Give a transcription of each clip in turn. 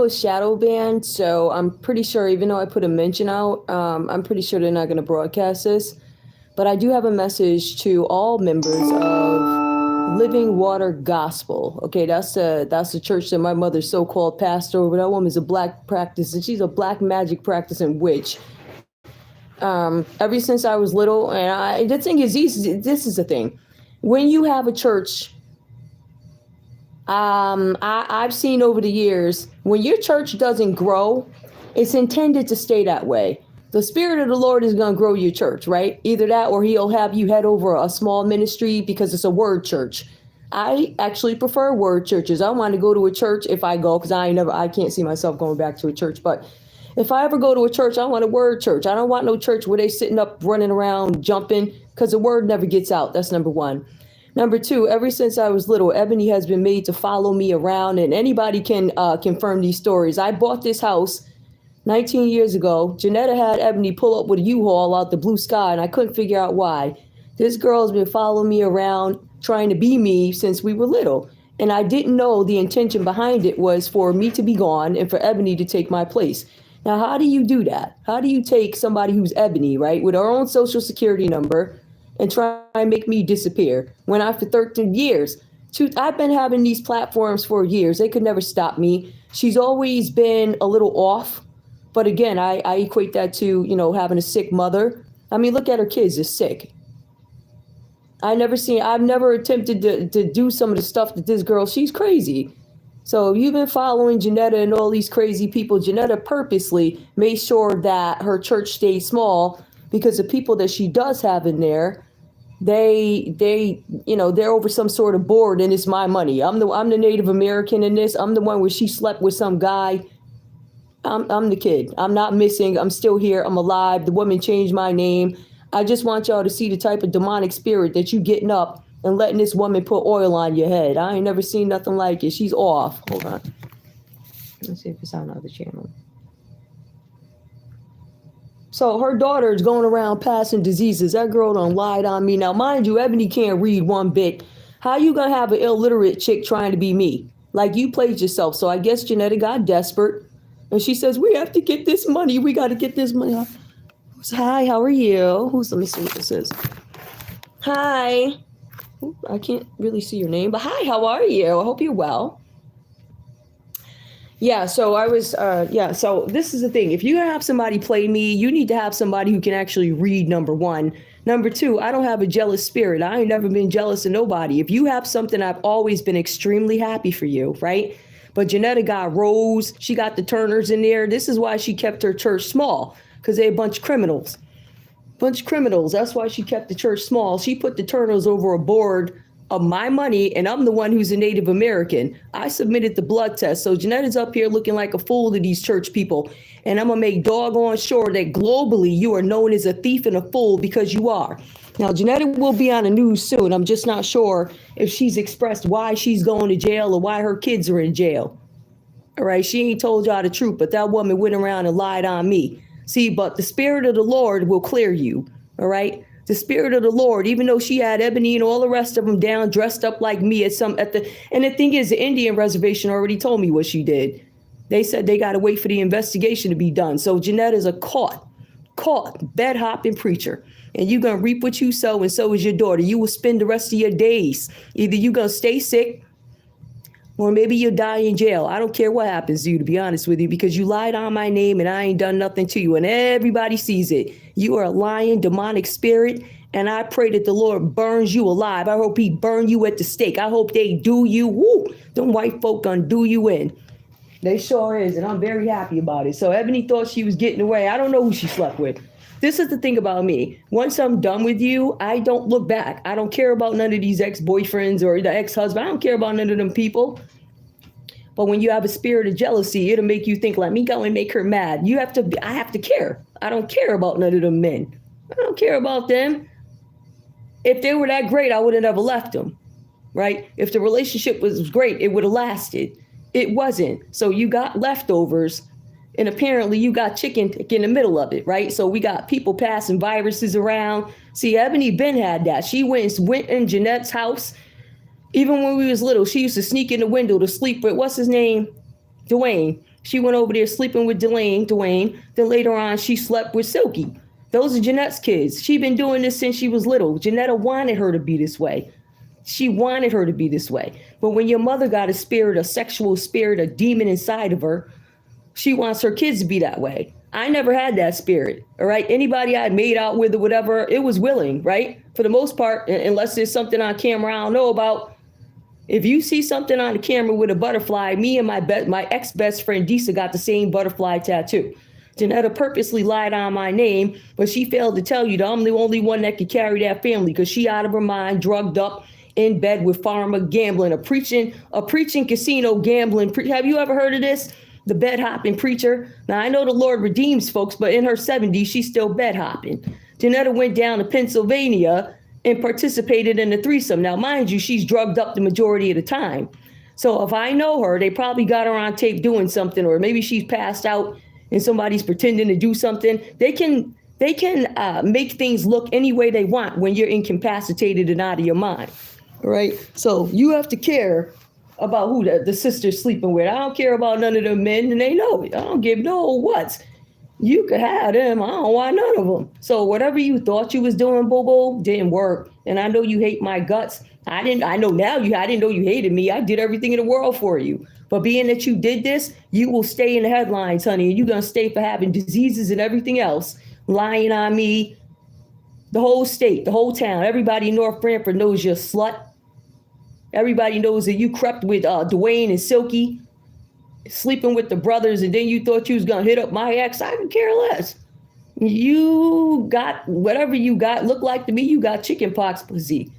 is shadow banned, so I'm pretty sure, even though I put a mention out, I'm pretty sure they're not going to broadcast this. But I do have a message to all members of Living Water Gospel. Okay, that's the church that my mother's so-called pastor over. That woman's a black practice, and she's a black magic practicing witch. Ever since I was little, and the thing is, this is the thing. When you have a church, I've seen over the years, when your church doesn't grow, it's intended to stay that way. The Spirit of the Lord is going to grow your church, right? Either that or he'll have you head over a small ministry because it's a word church. I actually prefer word churches. I want to go to a church if I go, because I can't see myself going back to a church. But if I ever go to a church, I want a word church. I don't want no church where they sitting up, running around, jumping, because the word never gets out. That's number one. Number two, ever since I was little, Ebony has been made to follow me around, and anybody can confirm these stories. I bought this house 19 years ago. Janetta had Ebony pull up with a U-Haul out the blue sky, and I couldn't figure out why. This girl has been following me around, trying to be me since we were little. And I didn't know the intention behind it was for me to be gone and for Ebony to take my place. Now, how do you do that? How do you take somebody who's Ebony, right, with her own social security number, and try and make me disappear when after 13 years, I've been having these platforms for years. They could never stop me. She's always been a little off. But again, I equate that to, having a sick mother. I mean, look at her kids, they're sick. I've never attempted to do some of the stuff that this girl, she's crazy. So you've been following Janetta and all these crazy people. Janetta purposely made sure that her church stayed small because the people that she does have in there, they're over some sort of board, and it's my money. I'm the Native American in this. I'm the one where she slept with some guy. I'm the kid. I'm not missing. I'm still here. I'm alive. The woman changed my name. I just want y'all to see the type of demonic spirit that you getting up and letting this woman put oil on your head. I ain't never seen nothing like it. She's off. Hold on. Let's see if it's on another channel. So her daughter is going around passing diseases. That girl done lied on me. Now, mind you, Ebony can't read one bit. How you gonna have an illiterate chick trying to be me? Like, you played yourself. So I guess Janetta got desperate. And she says, we have to get this money. We got to get this money. Hi, how are you? Let me see what this is. Hi. I can't really see your name, but hi, how are you? I hope you're well. Yeah, so so this is the thing. If you're going to have somebody play me, you need to have somebody who can actually read, number one. Number two, I don't have a jealous spirit. I ain't never been jealous of nobody. If you have something, I've always been extremely happy for you, right? But Janetta got Rose. She got the Turners in there. This is why she kept her church small, because they're a bunch of criminals. That's why she kept the church small. She put the Turners over a board of my money, and I'm the one who's a Native American. I submitted the blood test. So Janetta's up here looking like a fool to these church people. And I'm going to make doggone sure that globally you are known as a thief and a fool, because you are. Now, Janetta will be on the news soon. I'm just not sure if she's expressed why she's going to jail or why her kids are in jail. All right, she ain't told y'all the truth, but that woman went around and lied on me. See, but the Spirit of the Lord will clear you. All right. The Spirit of the Lord, even though she had Ebony and all the rest of them down, dressed up like me and the thing is, the Indian reservation already told me what she did. They said they got to wait for the investigation to be done. So Janetta's a caught bed hopping preacher, and you're going to reap what you sow, and so is your daughter. You will spend the rest of your days. Either you're going to stay sick, or maybe you'll die in jail. I don't care what happens to you, to be honest with you, because you lied on my name and I ain't done nothing to you, and everybody sees it. You are a lying demonic spirit, and I pray that the Lord burns you alive. I hope he burn you at the stake. I hope they do you. Woo! Them white folk gonna do you in. They sure is, and I'm very happy about it. So Ebony thought she was getting away. I don't know who she slept with. This is the thing about me. Once I'm done with you, I don't look back. I don't care about none of these ex-boyfriends or the ex-husband. I don't care about none of them people. But when you have a spirit of jealousy, it'll make you think, let me go and make her mad. I have to care. I don't care about none of them men. I don't care about them. If they were that great, I would have never left them, right? If the relationship was great, it would have lasted. It wasn't. So you got leftovers, and apparently you got chicken in the middle of it, right? So we got people passing viruses around. See, Ebony Ben had that. She went in Jeanette's house. Even when we was little, she used to sneak in the window to sleep with, what's his name? Dwayne. She went over there sleeping with Dwayne. Then later on, she slept with Silky. Those are Jeanette's kids. She's been doing this since she was little. Janetta wanted her to be this way. She wanted her to be this way. But when your mother got a spirit, a sexual spirit, a demon inside of her, she wants her kids to be that way. I never had that spirit, all right? Anybody I'd made out with or whatever, it was willing, right? For the most part, unless there's something on camera I don't know about. If you see something on the camera with a butterfly, me and my ex-best friend Disa got the same butterfly tattoo. Janetta purposely lied on my name, but she failed to tell you that I'm the only one that could carry that family because she out of her mind, drugged up, in bed with pharma, gambling, a preaching casino gambling. Have you ever heard of this? The bed hopping preacher. Now, I know the Lord redeems folks, but in her 70s, she's still bed hopping. Janetta went down to Pennsylvania and participated in a threesome. Now, mind you, she's drugged up the majority of the time. So if I know her, they probably got her on tape doing something, or maybe she's passed out and somebody's pretending to do something. They can make things look any way they want when you're incapacitated and out of your mind. All right. So you have to care about who the sister's sleeping with. I don't care about none of them men, and they know it. I don't give no what's. You could have them. I don't want none of them. So whatever you thought you was doing, Bobo, didn't work. And I know you hate my guts. I know now I didn't know you hated me. I did everything in the world for you. But being that you did this, you will stay in the headlines, honey. And you're going to stay for having diseases and everything else, lying on me. The whole state, the whole town, everybody in North Branford knows you're a slut. Everybody knows that you crept with Dwayne and Silky, sleeping with the brothers, and then you thought you was going to hit up my ex. I could care less. You got whatever you got. Looked like to me you got chicken pox pussy.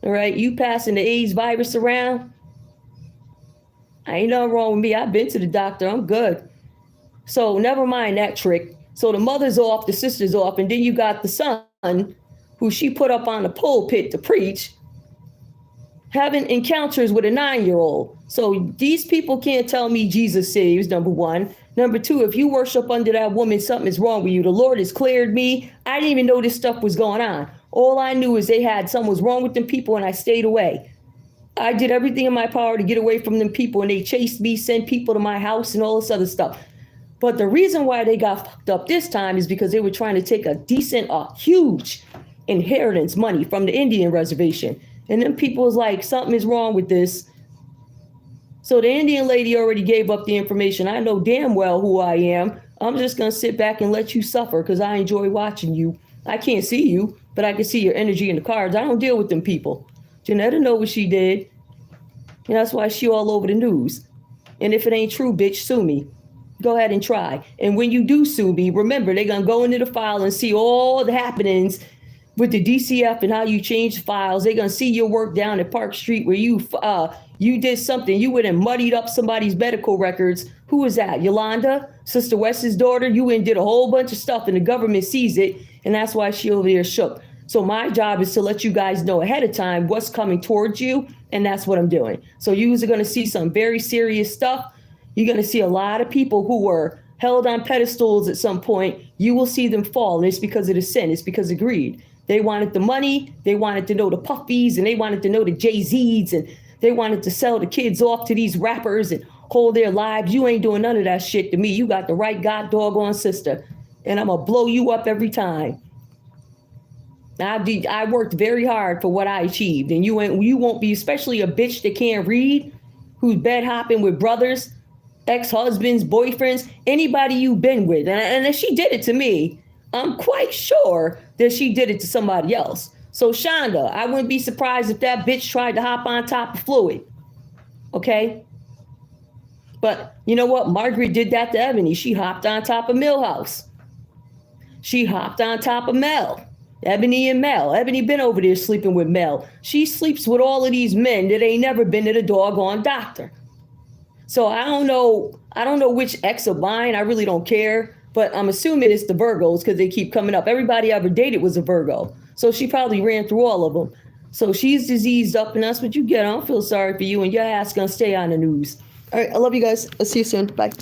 All right, you passing the AIDS virus around. Ain't nothing wrong with me. I've been to the doctor. I'm good. So never mind that trick. So the mother's off, the sister's off, and then you got the son, who she put up on the pulpit to preach, having encounters with a 9-year-old. So these people can't tell me Jesus saves, number one. Number two, if you worship under that woman, something is wrong with you. The Lord has cleared me. I didn't even know this stuff was going on. All I knew is something was wrong with them people, and I stayed away. I did everything in my power to get away from them people, and they chased me, sent people to my house and all this other stuff. But the reason why they got fucked up this time is because they were trying to take a decent, huge inheritance money from the Indian reservation. And then people was like, something is wrong with this. So the Indian lady already gave up the information. I know damn well who I am. I'm just going to sit back and let you suffer because I enjoy watching you. I can't see you, but I can see your energy in the cards. I don't deal with them people. Janetta know what she did. And that's why she all over the news. And if it ain't true, bitch, sue me. Go ahead and try. And when you do sue me, remember, they're going to go into the file and see all the happenings with the DCF and how you change files. They're going to see your work down at Park Street where you did something. You went and muddied up somebody's medical records. Who was that? Yolanda, Sister West's daughter? You went and did a whole bunch of stuff and the government sees it. And that's why she over there shook. So my job is to let you guys know ahead of time what's coming towards you. And that's what I'm doing. So you are going to see some very serious stuff. You're going to see a lot of people who were held on pedestals at some point. You will see them fall. And it's because of the sin. It's because of greed. They wanted the money. They wanted to know the puffies, and they wanted to know the Jay-Z's, and they wanted to sell the kids off to these rappers and hold their lives. You ain't doing none of that shit to me. You got the right god doggone sister, and I'm going to blow you up every time. I worked very hard for what I achieved, and you won't be, especially a bitch that can't read, who's bed hopping with brothers, ex-husbands, boyfriends, anybody you've been with. And if she did it to me, I'm quite sure that she did it to somebody else. So Shonda, I wouldn't be surprised if that bitch tried to hop on top of Fluid. Okay? But you know what? Margaret did that to Ebony. She hopped on top of Millhouse. She hopped on top of Mel. Ebony and Mel. Ebony been over there sleeping with Mel. She sleeps with all of these men that ain't never been to the doggone doctor. So I don't know which ex of mine. I really don't care. But I'm assuming it's the Virgos because they keep coming up. Everybody I ever dated was a Virgo. So she probably ran through all of them. So she's diseased up, and that's what you get. I don't feel sorry for you, and your ass going to stay on the news. All right. I love you guys. I'll see you soon. Bye.